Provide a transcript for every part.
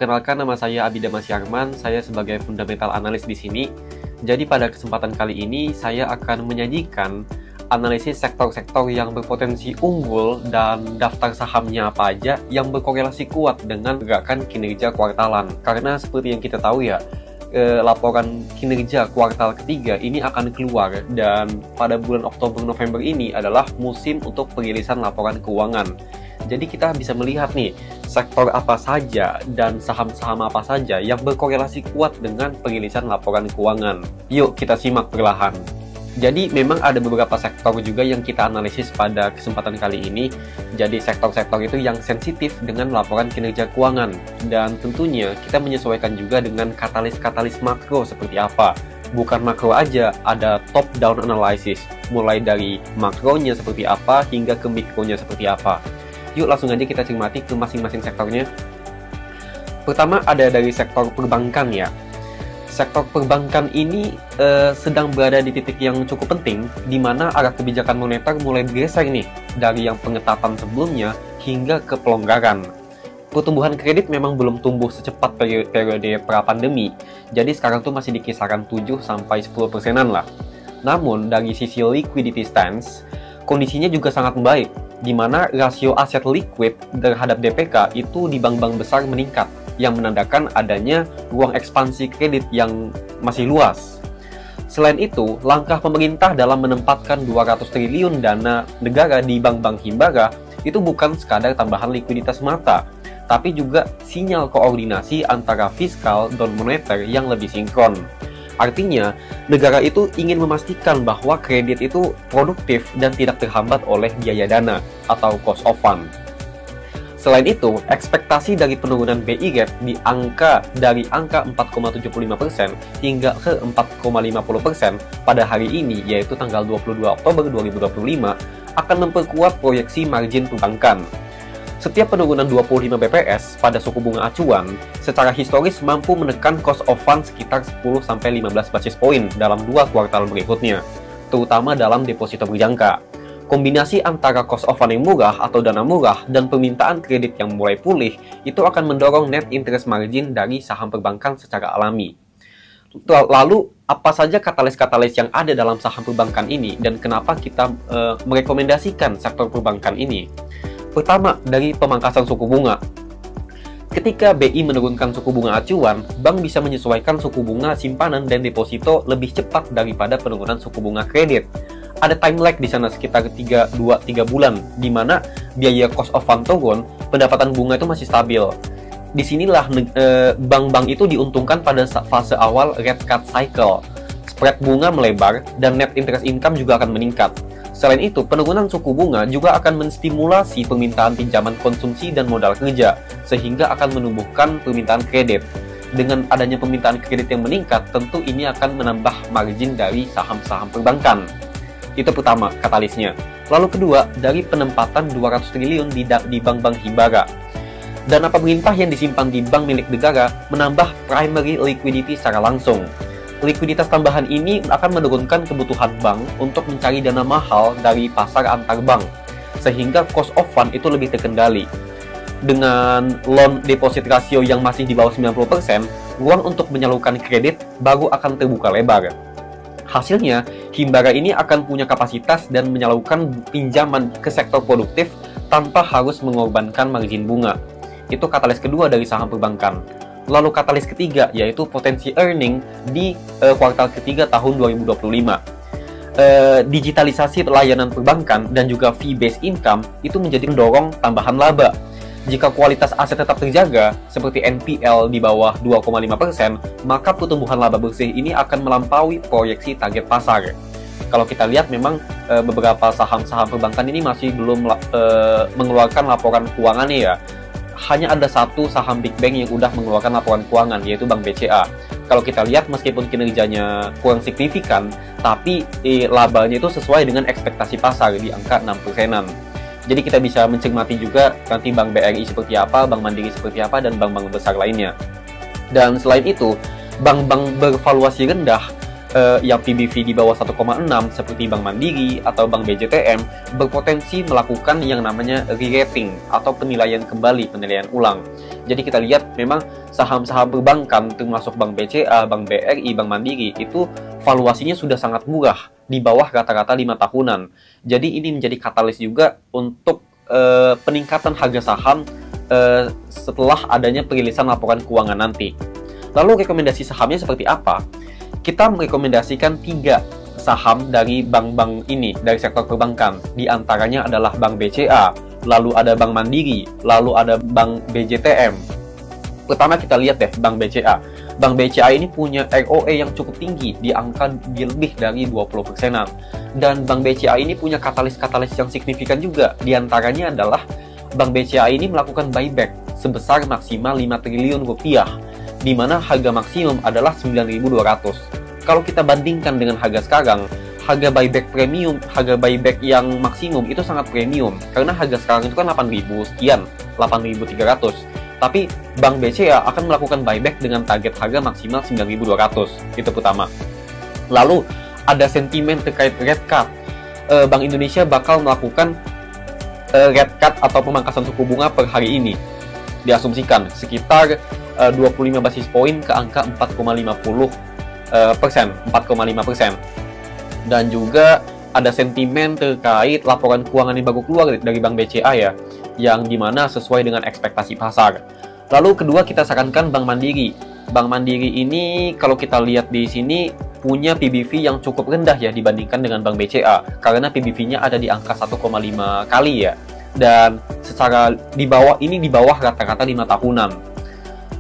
Perkenalkan, nama saya Abidama Syarman, saya sebagai fundamental analis di sini. Jadi pada kesempatan kali ini saya akan menyajikan analisis sektor-sektor yang berpotensi unggul dan daftar sahamnya apa aja yang berkorelasi kuat dengan gerakan kinerja kuartalan. Karena seperti yang kita tahu ya, laporan kinerja kuartal ketiga ini akan keluar, dan pada bulan Oktober-November ini adalah musim untuk perilisan laporan keuangan. Jadi kita bisa melihat nih, sektor apa saja dan saham-saham apa saja yang berkorelasi kuat dengan perilisan laporan keuangan. Yuk kita simak perlahan. Jadi memang ada beberapa sektor juga yang kita analisis pada kesempatan kali ini. Jadi sektor-sektor itu yang sensitif dengan laporan kinerja keuangan. Dan tentunya kita menyesuaikan juga dengan katalis-katalis makro seperti apa. Bukan makro aja, ada top-down analysis. Mulai dari makronya seperti apa hingga ke mikronya seperti apa. Yuk langsung aja kita cermati ke masing-masing sektornya. Pertama ada dari sektor perbankan ya. Sektor perbankan ini sedang berada di titik yang cukup penting, di mana arah kebijakan moneter mulai bergeser nih, dari yang pengetatan sebelumnya hingga ke pelonggaran. Pertumbuhan kredit memang belum tumbuh secepat periode pra-pandemi, jadi sekarang tuh masih di kisaran 7-10%-an lah. Namun dari sisi liquidity stance, kondisinya juga sangat membaik, di mana rasio aset liquid terhadap DPK itu di bank-bank besar meningkat, yang menandakan adanya ruang ekspansi kredit yang masih luas. Selain itu, langkah pemerintah dalam menempatkan 200 triliun dana negara di bank-bank himbara itu bukan sekadar tambahan likuiditas mata, tapi juga sinyal koordinasi antara fiskal dan moneter yang lebih sinkron. Artinya, negara itu ingin memastikan bahwa kredit itu produktif dan tidak terhambat oleh biaya dana atau cost of fund. Selain itu, ekspektasi dari penurunan BI rate dari angka 4,75% hingga ke 4,50% pada hari ini, yaitu tanggal 22 Oktober 2025, akan memperkuat proyeksi margin perbankan. Setiap penurunan 25 BPS pada suku bunga acuan secara historis mampu menekan cost of fund sekitar 10-15 basis point dalam 2 kuartal berikutnya, terutama dalam deposito berjangka. Kombinasi antara cost of fund yang murah atau dana murah dan permintaan kredit yang mulai pulih itu akan mendorong net interest margin dari saham perbankan secara alami. Lalu, apa saja katalis-katalis yang ada dalam saham perbankan ini dan kenapa kita merekomendasikan sektor perbankan ini? Pertama, dari pemangkasan suku bunga. Ketika BI menurunkan suku bunga acuan, bank bisa menyesuaikan suku bunga simpanan dan deposito lebih cepat daripada penurunan suku bunga kredit. Ada time lag di sana sekitar 2-3 bulan, di mana biaya cost of fund turun, pendapatan bunga itu masih stabil. Disinilah bank-bank itu diuntungkan pada fase awal rate cut cycle. Spread bunga melebar dan net interest income juga akan meningkat. Selain itu, penurunan suku bunga juga akan menstimulasi permintaan pinjaman konsumsi dan modal kerja, sehingga akan menumbuhkan permintaan kredit. Dengan adanya permintaan kredit yang meningkat, tentu ini akan menambah margin dari saham-saham perbankan. Itu pertama, katalisnya. Lalu kedua, dari penempatan 200 triliun di bank-bank himbara. Dana pemerintah yang disimpan di bank milik negara menambah primary liquidity secara langsung. Likuiditas tambahan ini akan menurunkan kebutuhan bank untuk mencari dana mahal dari pasar antar bank, sehingga cost of fund itu lebih terkendali. Dengan loan deposit ratio yang masih di bawah 90%, ruang untuk menyalurkan kredit baru akan terbuka lebar. Hasilnya, himbara ini akan punya kapasitas dan menyalurkan pinjaman ke sektor produktif tanpa harus mengorbankan margin bunga. Itu katalis kedua dari saham perbankan. Lalu katalis ketiga, yaitu potensi earning di kuartal ketiga tahun 2025. Digitalisasi layanan perbankan dan juga fee-based income itu menjadi mendorong tambahan laba. Jika kualitas aset tetap terjaga, seperti NPL di bawah 2,5%, maka pertumbuhan laba bersih ini akan melampaui proyeksi target pasar. Kalau kita lihat memang beberapa saham-saham perbankan ini masih belum mengeluarkan laporan keuangannya ya. Hanya ada satu saham big bank yang udah mengeluarkan laporan keuangan, yaitu Bank BCA. Kalau kita lihat, meskipun kinerjanya kurang signifikan, tapi labanya itu sesuai dengan ekspektasi pasar di angka 6%-an. Jadi kita bisa mencermati juga nanti Bank BRI seperti apa, Bank Mandiri seperti apa, dan bank-bank besar lainnya. Dan selain itu, bank-bank bervaluasi rendah yang PBV di bawah 1,6 seperti Bank Mandiri atau Bank BJTM berpotensi melakukan yang namanya re-rating atau penilaian kembali, penilaian ulang. Jadi kita lihat memang saham-saham perbankan termasuk Bank BCA, Bank BRI, Bank Mandiri itu valuasinya sudah sangat murah di bawah rata-rata 5 tahunan. Jadi ini menjadi katalis juga untuk peningkatan harga saham setelah adanya perilisan laporan keuangan nanti. Lalu rekomendasi sahamnya seperti apa? Kita merekomendasikan 3 saham dari bank-bank ini, dari sektor perbankan. Di antaranya adalah Bank BCA, lalu ada Bank Mandiri, lalu ada Bank BJTM. Pertama kita lihat deh Bank BCA. Bank BCA ini punya ROE yang cukup tinggi, di angka lebih dari 20%-an. Dan Bank BCA ini punya katalis-katalis yang signifikan juga. Di antaranya adalah Bank BCA ini melakukan buyback sebesar maksimal 5 triliun rupiah, di mana harga maksimum adalah 9.200. Kalau kita bandingkan dengan harga sekarang, harga buyback premium, harga buyback yang maksimum itu sangat premium. Karena harga sekarang itu kan 8.000 sekian, 8.300. Tapi Bank BCA akan melakukan buyback dengan target harga maksimal 9.200. Itu pertama. Lalu ada sentimen terkait rate cut. Bank Indonesia bakal melakukan rate cut atau pemangkasan suku bunga per hari ini. Diasumsikan sekitar 25 basis poin ke angka 4,5%. Dan juga ada sentimen terkait laporan keuangan yang baru keluar dari Bank BCA ya, yang dimana sesuai dengan ekspektasi pasar. Lalu kedua kita sarankan Bank Mandiri. Bank Mandiri ini kalau kita lihat di sini punya PBV yang cukup rendah ya dibandingkan dengan Bank BCA, karena PBV-nya ada di angka 1,5 kali ya. Dan secara di bawah rata-rata 5 tahunan.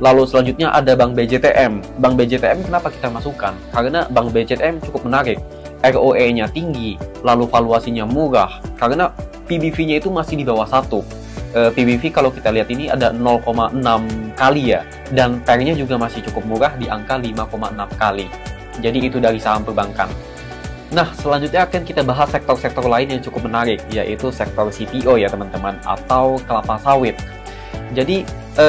Lalu selanjutnya ada Bank BJTM. Bank BJTM kenapa kita masukkan? Karena Bank BJTM cukup menarik. ROE-nya tinggi, lalu valuasinya murah. Karena PBV-nya itu masih di bawah 1. PBV kalau kita lihat ini ada 0,6 kali ya. Dan PER-nya juga masih cukup murah di angka 5,6 kali. Jadi itu dari saham perbankan. Nah, selanjutnya akan kita bahas sektor-sektor lain yang cukup menarik, yaitu sektor CPO ya teman-teman, atau kelapa sawit. Jadi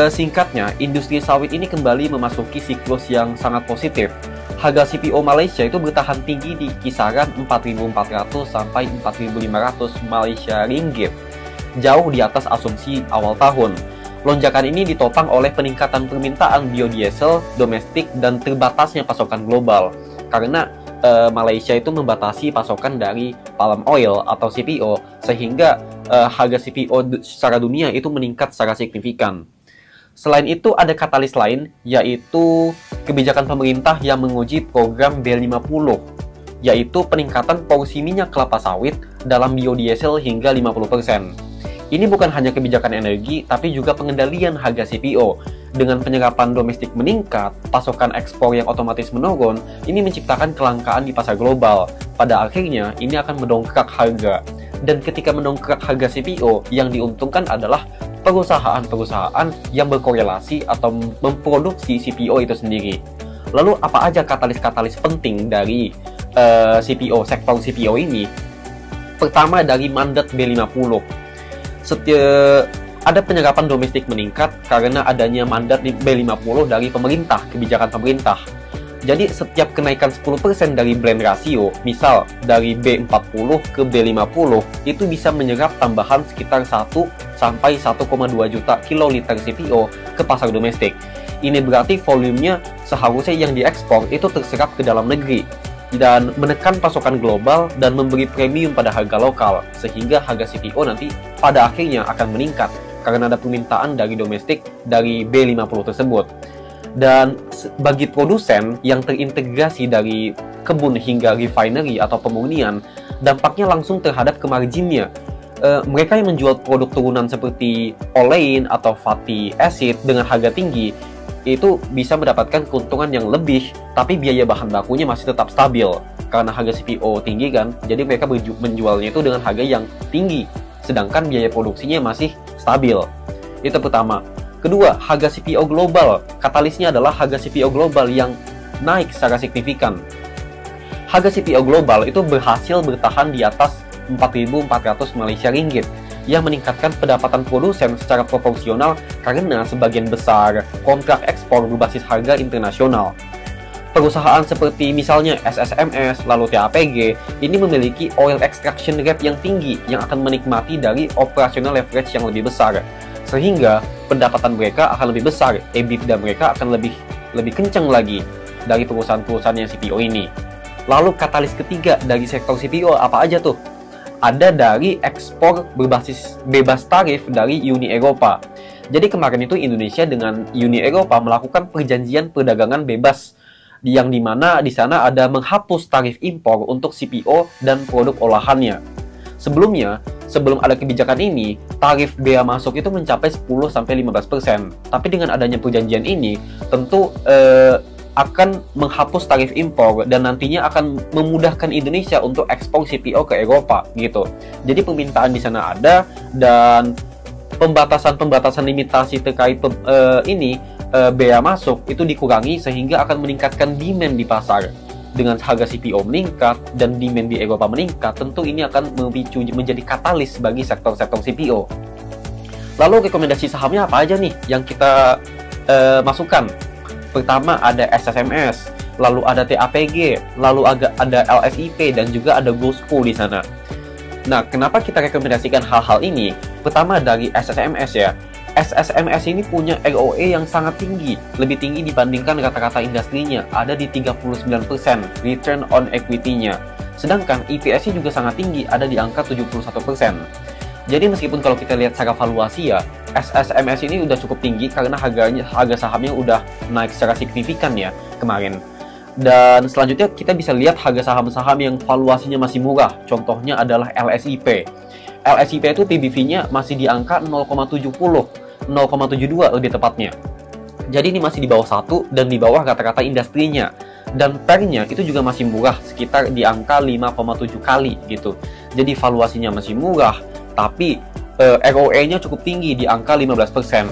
singkatnya, industri sawit ini kembali memasuki siklus yang sangat positif. Harga CPO Malaysia itu bertahan tinggi di kisaran 4.400 sampai 4.500 Malaysia Ringgit, jauh di atas asumsi awal tahun. Lonjakan ini ditopang oleh peningkatan permintaan biodiesel domestik dan terbatasnya pasokan global, karena Malaysia itu membatasi pasokan dari palm oil atau CPO, sehingga harga CPO secara dunia itu meningkat secara signifikan. Selain itu ada katalis lain, yaitu kebijakan pemerintah yang menguji program B50, yaitu peningkatan porsi minyak kelapa sawit dalam biodiesel hingga 50%. Ini bukan hanya kebijakan energi, tapi juga pengendalian harga CPO. Dengan penyerapan domestik meningkat, pasokan ekspor yang otomatis menurun, ini menciptakan kelangkaan di pasar global. Pada akhirnya, ini akan mendongkrak harga. Dan ketika mendongkrak harga CPO, yang diuntungkan adalah perusahaan-perusahaan yang berkorelasi atau memproduksi CPO itu sendiri. Lalu apa aja katalis-katalis penting dari CPO, sektor CPO ini? Pertama dari mandat B50. Ada penyerapan domestik meningkat karena adanya mandat B50 dari pemerintah, kebijakan pemerintah. Jadi setiap kenaikan 10% dari blend rasio, misal dari B40 ke B50, itu bisa menyerap tambahan sekitar 1 sampai 1,2 juta kiloliter CPO ke pasar domestik. Ini berarti volumenya seharusnya yang diekspor itu terserap ke dalam negeri dan menekan pasokan global dan memberi premium pada harga lokal, sehingga harga CPO nanti pada akhirnya akan meningkat karena ada permintaan dari domestik dari B50 tersebut. Dan bagi produsen yang terintegrasi dari kebun hingga refinery atau pemurnian, dampaknya langsung terhadap ke marginnya. Mereka yang menjual produk turunan seperti olein atau fatty acid dengan harga tinggi, itu bisa mendapatkan keuntungan yang lebih, tapi biaya bahan bakunya masih tetap stabil. Karena harga CPO tinggi kan, jadi mereka menjualnya itu dengan harga yang tinggi, sedangkan biaya produksinya masih stabil. Itu pertama. Kedua, harga CPO global. Katalisnya adalah harga CPO global yang naik secara signifikan. Harga CPO global itu berhasil bertahan di atas 4.400 Malaysia Ringgit, yang meningkatkan pendapatan produsen secara proporsional karena sebagian besar kontrak ekspor berbasis harga internasional. perusahaan seperti misalnya SSMS, lalu TAPG, ini memiliki oil extraction rate yang tinggi yang akan menikmati dari operational leverage yang lebih besar. Sehingga pendapatan mereka akan lebih besar, EBITDA mereka akan lebih kencang lagi dari perusahaan-perusahaan yang CPO ini. Lalu katalis ketiga dari sektor CPO apa aja tuh? Ada dari ekspor berbasis bebas tarif dari Uni Eropa. Jadi kemarin itu Indonesia dengan Uni Eropa melakukan perjanjian perdagangan bebas yang dimana di sana ada menghapus tarif impor untuk CPO dan produk olahannya. Sebelumnya, sebelum ada kebijakan ini, tarif bea masuk itu mencapai 10-15%. Tapi dengan adanya perjanjian ini, tentu akan menghapus tarif impor dan nantinya akan memudahkan Indonesia untuk ekspor CPO ke Eropa gitu. Jadi permintaan di sana ada dan pembatasan limitasi terkait bea masuk itu dikurangi sehingga akan meningkatkan demand di pasar. Dengan harga CPO meningkat dan demand di Eropa meningkat, tentu ini akan memicu menjadi katalis bagi sektor-sektor CPO. Lalu rekomendasi sahamnya apa aja nih yang kita masukkan? Pertama ada SSMS, lalu ada TAPG, lalu ada LSIP dan juga ada GoSpo di sana. Nah, kenapa kita rekomendasikan hal-hal ini? Pertama dari SSMS ya. SSMS ini punya ROE yang sangat tinggi, lebih tinggi dibandingkan rata-rata industrinya, ada di 39% return on equity-nya. Sedangkan EPS-nya juga sangat tinggi, ada di angka 71%. Jadi meskipun kalau kita lihat secara valuasi ya, SSMS ini udah cukup tinggi karena harga sahamnya udah naik secara signifikan ya kemarin. Dan selanjutnya kita bisa lihat harga saham-saham yang valuasinya masih murah. Contohnya adalah LSIP. LSIP itu PBV-nya masih di angka 0,70, 0,72 lebih tepatnya. Jadi ini masih di bawah 1 dan di bawah rata-rata industrinya. Dan PER-nya itu juga masih murah, sekitar di angka 5,7 kali gitu. Jadi valuasinya masih murah, tapi ROE-nya cukup tinggi di angka 15%.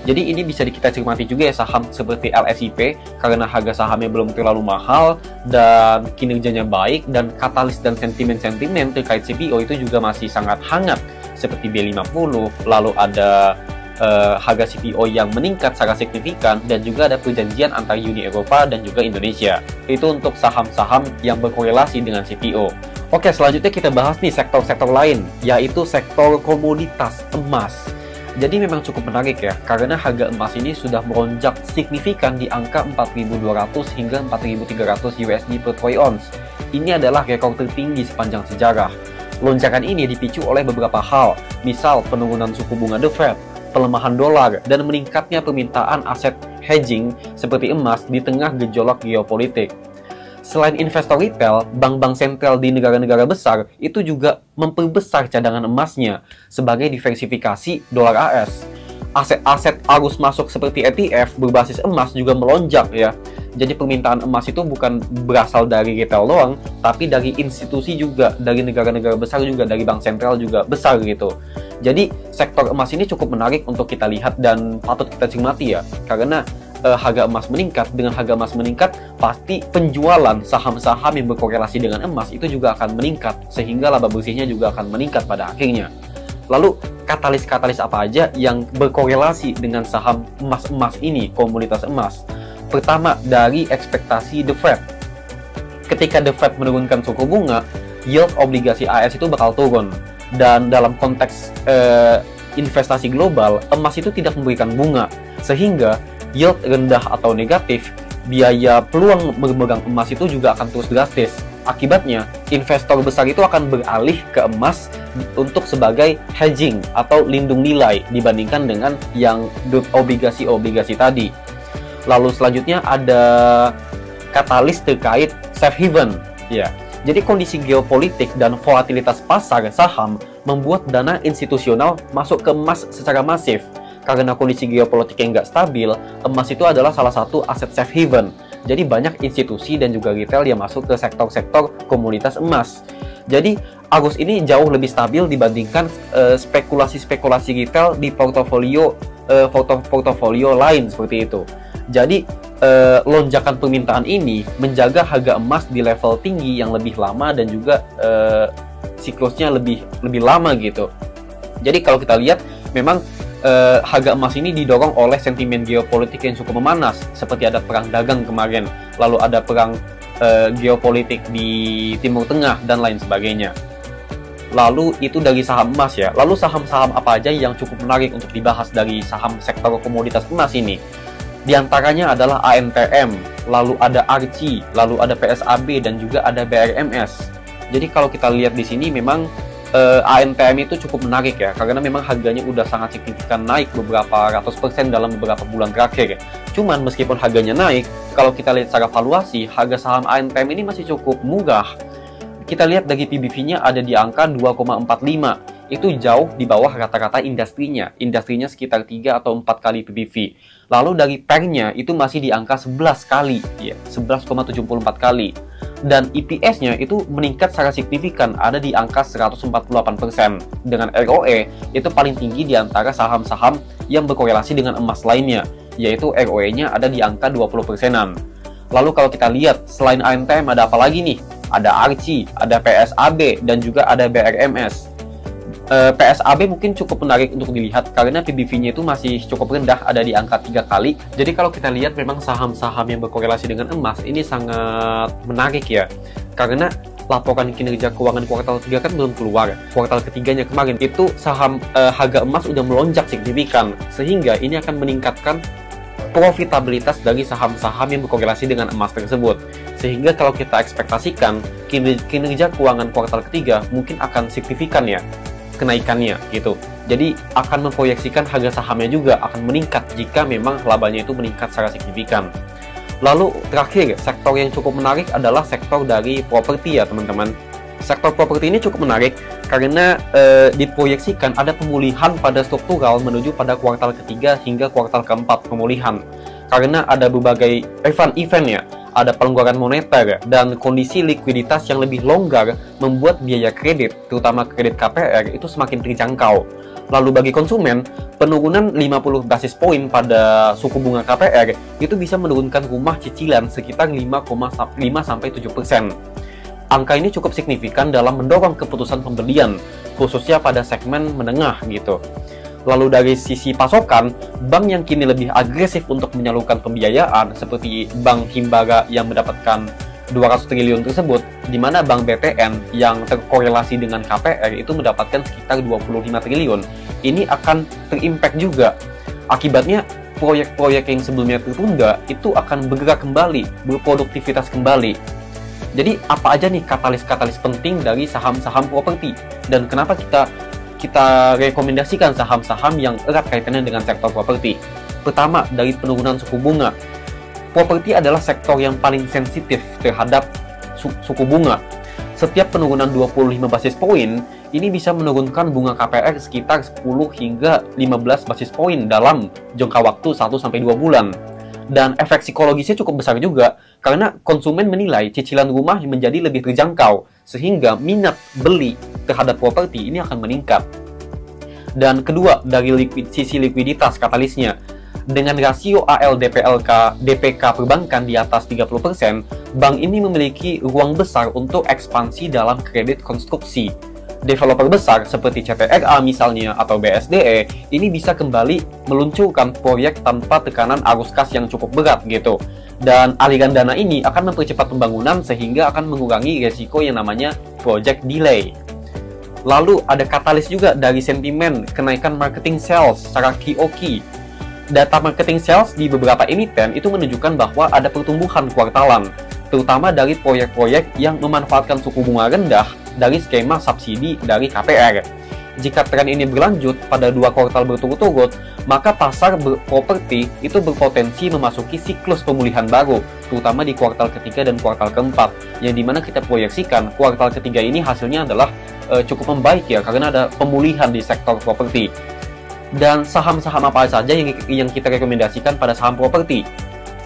Jadi ini bisa kita cermati juga ya saham seperti LSIP karena harga sahamnya belum terlalu mahal dan kinerjanya baik dan katalis dan sentimen-sentimen terkait CPO itu juga masih sangat hangat seperti B50, lalu ada harga CPO yang meningkat secara signifikan dan juga ada perjanjian antara Uni Eropa dan juga Indonesia. Itu untuk saham-saham yang berkorelasi dengan CPO. Oke, selanjutnya kita bahas nih sektor-sektor lain, yaitu sektor komoditas emas. Jadi memang cukup menarik ya, karena harga emas ini sudah melonjak signifikan di angka 4.200 hingga 4.300 USD per troy ounce. Ini adalah rekor tertinggi sepanjang sejarah. Lonjakan ini dipicu oleh beberapa hal, misal penurunan suku bunga The Fed, pelemahan dolar, dan meningkatnya permintaan aset hedging seperti emas di tengah gejolak geopolitik. Selain investor retail, bank-bank sentral di negara-negara besar itu juga memperbesar cadangan emasnya sebagai diversifikasi dolar AS. Aset-aset arus masuk seperti ETF berbasis emas juga melonjak ya. Jadi permintaan emas itu bukan berasal dari retail doang, tapi dari institusi juga, dari negara-negara besar juga, dari bank sentral juga besar gitu. Jadi sektor emas ini cukup menarik untuk kita lihat dan patut kita cermati ya, karena harga emas meningkat. Dengan harga emas meningkat, pasti penjualan saham-saham yang berkorelasi dengan emas itu juga akan meningkat, sehingga laba bersihnya juga akan meningkat pada akhirnya. Lalu, katalis-katalis apa aja yang berkorelasi dengan saham emas-emas ini, komoditas emas? Pertama, dari ekspektasi The Fed. Ketika The Fed menurunkan suku bunga, yield obligasi AS itu bakal turun. Dan dalam konteks investasi global, emas itu tidak memberikan bunga, sehingga yield rendah atau negatif, biaya peluang memegang emas itu juga akan terus drastis. Akibatnya, investor besar itu akan beralih ke emas untuk sebagai hedging atau lindung nilai dibandingkan dengan yang obligasi-obligasi tadi. Lalu selanjutnya ada katalis terkait safe haven. Ya. Jadi kondisi geopolitik dan volatilitas pasar saham membuat dana institusional masuk ke emas secara masif. Karena kondisi geopolitik yang nggak stabil, emas itu adalah salah satu aset safe haven. Jadi banyak institusi dan juga retail yang masuk ke sektor-sektor komoditas emas. Jadi arus ini jauh lebih stabil dibandingkan spekulasi-spekulasi retail di portofolio lain seperti itu. Jadi lonjakan permintaan ini menjaga harga emas di level tinggi yang lebih lama dan juga siklusnya lebih lama gitu. Jadi kalau kita lihat memang harga emas ini didorong oleh sentimen geopolitik yang cukup memanas, seperti ada perang dagang kemarin lalu ada perang geopolitik di Timur Tengah, dan lain sebagainya. Lalu itu dari saham emas ya. Lalu saham-saham apa aja yang cukup menarik untuk dibahas dari saham sektor komoditas emas ini? Di antaranya adalah ANTM, lalu ada ARCI, lalu ada PSAB, dan juga ada BRMS. Jadi kalau kita lihat di sini memang ANTM itu cukup menarik ya, karena memang harganya udah sangat signifikan naik beberapa ratus persen dalam beberapa bulan terakhir ya. Cuman meskipun harganya naik, kalau kita lihat secara valuasi, harga saham ANTM ini masih cukup murah. Kita lihat dari PBV-nya ada di angka 2,45. Itu jauh di bawah rata-rata industrinya. Industrinya sekitar 3 atau 4 kali PBV. Lalu dari PER-nya itu masih di angka 11 kali, ya, 11,74 kali. Dan EPS-nya itu meningkat secara signifikan, ada di angka 148%. Dengan ROE itu paling tinggi di antara saham-saham yang berkorelasi dengan emas lainnya, yaitu ROE-nya ada di angka 20%-an. Lalu kalau kita lihat, selain ANTM ada apa lagi nih? Ada ARCI, ada PSAB, dan juga ada BRMS. PSAB mungkin cukup menarik untuk dilihat karena PBV-nya itu masih cukup rendah, ada di angka 3 kali. Jadi kalau kita lihat memang saham-saham yang berkorelasi dengan emas ini sangat menarik ya. Karena laporan kinerja keuangan kuartal 3 kan belum keluar. Kuartal ketiganya kemarin itu saham harga emas udah melonjak signifikan, sehingga ini akan meningkatkan profitabilitas dari saham-saham yang berkorelasi dengan emas tersebut. Sehingga kalau kita ekspektasikan kinerja keuangan kuartal ketiga mungkin akan signifikan ya kenaikannya gitu. Jadi akan memproyeksikan harga sahamnya juga akan meningkat jika memang labanya itu meningkat secara signifikan. Lalu terakhir, sektor yang cukup menarik adalah sektor dari properti ya teman-teman. Sektor properti ini cukup menarik karena diproyeksikan ada pemulihan pada struktural menuju pada kuartal ketiga hingga kuartal keempat pemulihan. Karena ada berbagai event ya, ada pelonggaran moneter dan kondisi likuiditas yang lebih longgar membuat biaya kredit, terutama kredit KPR, itu semakin terjangkau. Lalu bagi konsumen, penurunan 50 basis poin pada suku bunga KPR itu bisa menurunkan rumah cicilan sekitar 5,5-7%. Angka ini cukup signifikan dalam mendorong keputusan pembelian, khususnya pada segmen menengah gitu. Lalu dari sisi pasokan, bank yang kini lebih agresif untuk menyalurkan pembiayaan seperti Bank Himbara yang mendapatkan 200 triliun tersebut, di mana Bank BTN yang terkorelasi dengan KPR itu mendapatkan sekitar 25 triliun. Ini akan terimpact juga. Akibatnya, proyek-proyek yang sebelumnya tertunda itu akan bergerak kembali, berproduktivitas kembali. Jadi apa aja nih katalis-katalis penting dari saham-saham properti, dan kenapa kita rekomendasikan saham-saham yang erat kaitannya dengan sektor properti? Pertama, dari penurunan suku bunga. Properti adalah sektor yang paling sensitif terhadap suku bunga. Setiap penurunan 25 basis poin, ini bisa menurunkan bunga KPR sekitar 10 hingga 15 basis poin dalam jangka waktu 1-2 bulan. Dan efek psikologisnya cukup besar juga, karena konsumen menilai cicilan rumah menjadi lebih terjangkau, sehingga minat beli terhadap properti ini akan meningkat. Dan kedua, dari sisi likuiditas katalisnya. Dengan rasio ALDPK perbankan di atas 30%, bank ini memiliki ruang besar untuk ekspansi dalam kredit konstruksi. Developer besar seperti CTRA misalnya atau BSDE ini bisa kembali meluncurkan proyek tanpa tekanan arus kas yang cukup berat gitu. Dan aliran dana ini akan mempercepat pembangunan sehingga akan mengurangi resiko yang namanya project delay. Lalu ada katalis juga dari sentimen kenaikan marketing sales secara QOQ. Data marketing sales di beberapa emiten itu menunjukkan bahwa ada pertumbuhan kuartalan, terutama dari proyek-proyek yang memanfaatkan suku bunga rendah dari skema subsidi dari KPR. Jika tren ini berlanjut pada 2 kuartal berturut-turut, maka pasar properti itu berpotensi memasuki siklus pemulihan baru, terutama di kuartal ketiga dan kuartal keempat, yang dimana kita proyeksikan kuartal ketiga ini hasilnya adalah cukup membaik ya, karena ada pemulihan di sektor properti. Dan saham-saham apa saja yang kita rekomendasikan pada saham properti?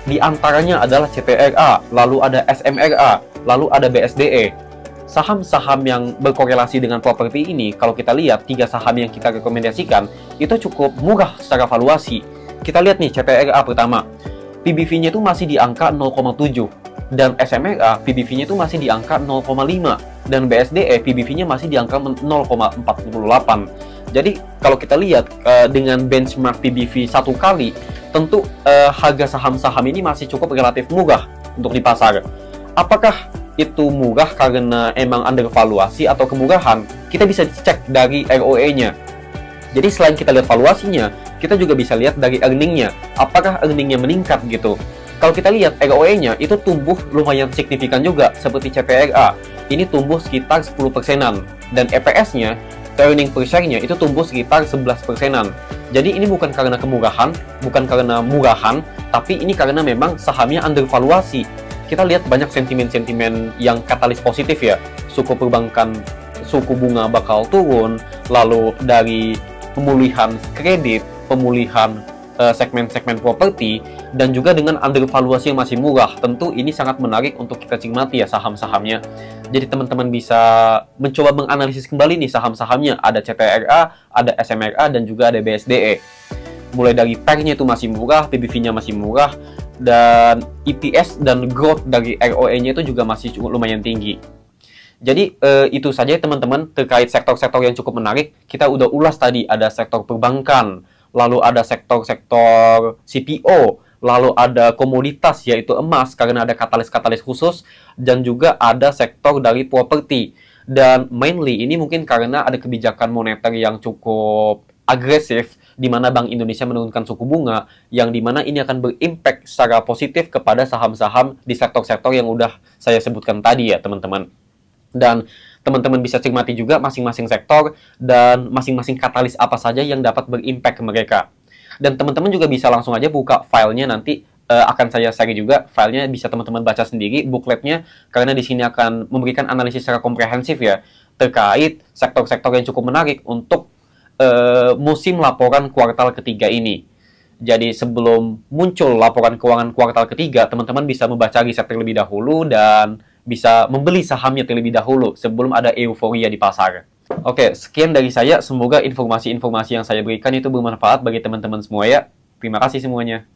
Di antaranya adalah CTRA, lalu ada SMRA, lalu ada BSDE. Saham-saham yang berkorelasi dengan properti ini, kalau kita lihat 3 saham yang kita rekomendasikan, itu cukup murah secara valuasi. Kita lihat nih CTRA pertama, PBV-nya itu masih di angka 0,7, dan SMRA PBV-nya itu masih di angka 0,5, dan BSDE PBV-nya masih di angka 0,48. Jadi kalau kita lihat dengan benchmark PBV 1 kali, tentu harga saham-saham ini masih cukup relatif murah. untuk di pasar. Apakah itu murah karena emang undervaluasi atau kemurahan? Kita bisa cek dari ROE-nya. Jadi selain kita lihat valuasinya, kita juga bisa lihat dari earning-nya. Apakah earning-nya meningkat gitu? Kalau kita lihat ROE-nya itu tumbuh lumayan signifikan juga, seperti CPRA. Ini tumbuh sekitar 10%-an. Dan EPS-nya, earning per share-nya, itu tumbuh sekitar 11%-an. Jadi ini bukan karena kemurahan, bukan karena murahan, tapi ini karena memang sahamnya undervaluasi. Kita lihat banyak sentimen-sentimen yang katalis positif ya. Suku perbankan, suku bunga bakal turun, lalu dari pemulihan kredit, pemulihan segmen-segmen properti, dan juga dengan undervaluasi yang masih murah. Tentu ini sangat menarik untuk kita cermati ya saham-sahamnya. Jadi teman-teman bisa mencoba menganalisis kembali nih saham-sahamnya. Ada CTRA, ada SMRA, dan juga ada BSDE. Mulai dari PER-nya itu masih murah, PBV-nya masih murah, dan EPS dan growth dari ROE-nya itu juga masih cukup lumayan tinggi. Jadi itu saja teman-teman terkait sektor-sektor yang cukup menarik. Kita udah ulas tadi, ada sektor perbankan, lalu ada sektor-sektor CPO, lalu ada komoditas yaitu emas karena ada katalis-katalis khusus, dan juga ada sektor dari properti. Dan mainly ini mungkin karena ada kebijakan moneter yang cukup agresif, di mana Bank Indonesia menurunkan suku bunga, yang dimana ini akan berimpact secara positif kepada saham-saham di sektor-sektor yang udah saya sebutkan tadi ya teman-teman. Dan teman-teman bisa cermati juga masing-masing sektor dan masing-masing katalis apa saja yang dapat berimpact ke mereka. Dan teman-teman juga bisa langsung aja buka filenya, nanti akan saya share juga filenya, bisa teman-teman baca sendiri bookletnya, karena di sini akan memberikan analisis secara komprehensif ya terkait sektor-sektor yang cukup menarik untuk musim laporan kuartal ketiga ini. Jadi sebelum muncul laporan keuangan kuartal ketiga, teman-teman bisa membaca riset terlebih dahulu dan bisa membeli sahamnya terlebih dahulu sebelum ada euforia di pasar. Oke, sekian dari saya. Semoga informasi-informasi yang saya berikan itu bermanfaat bagi teman-teman semua ya. Terima kasih semuanya.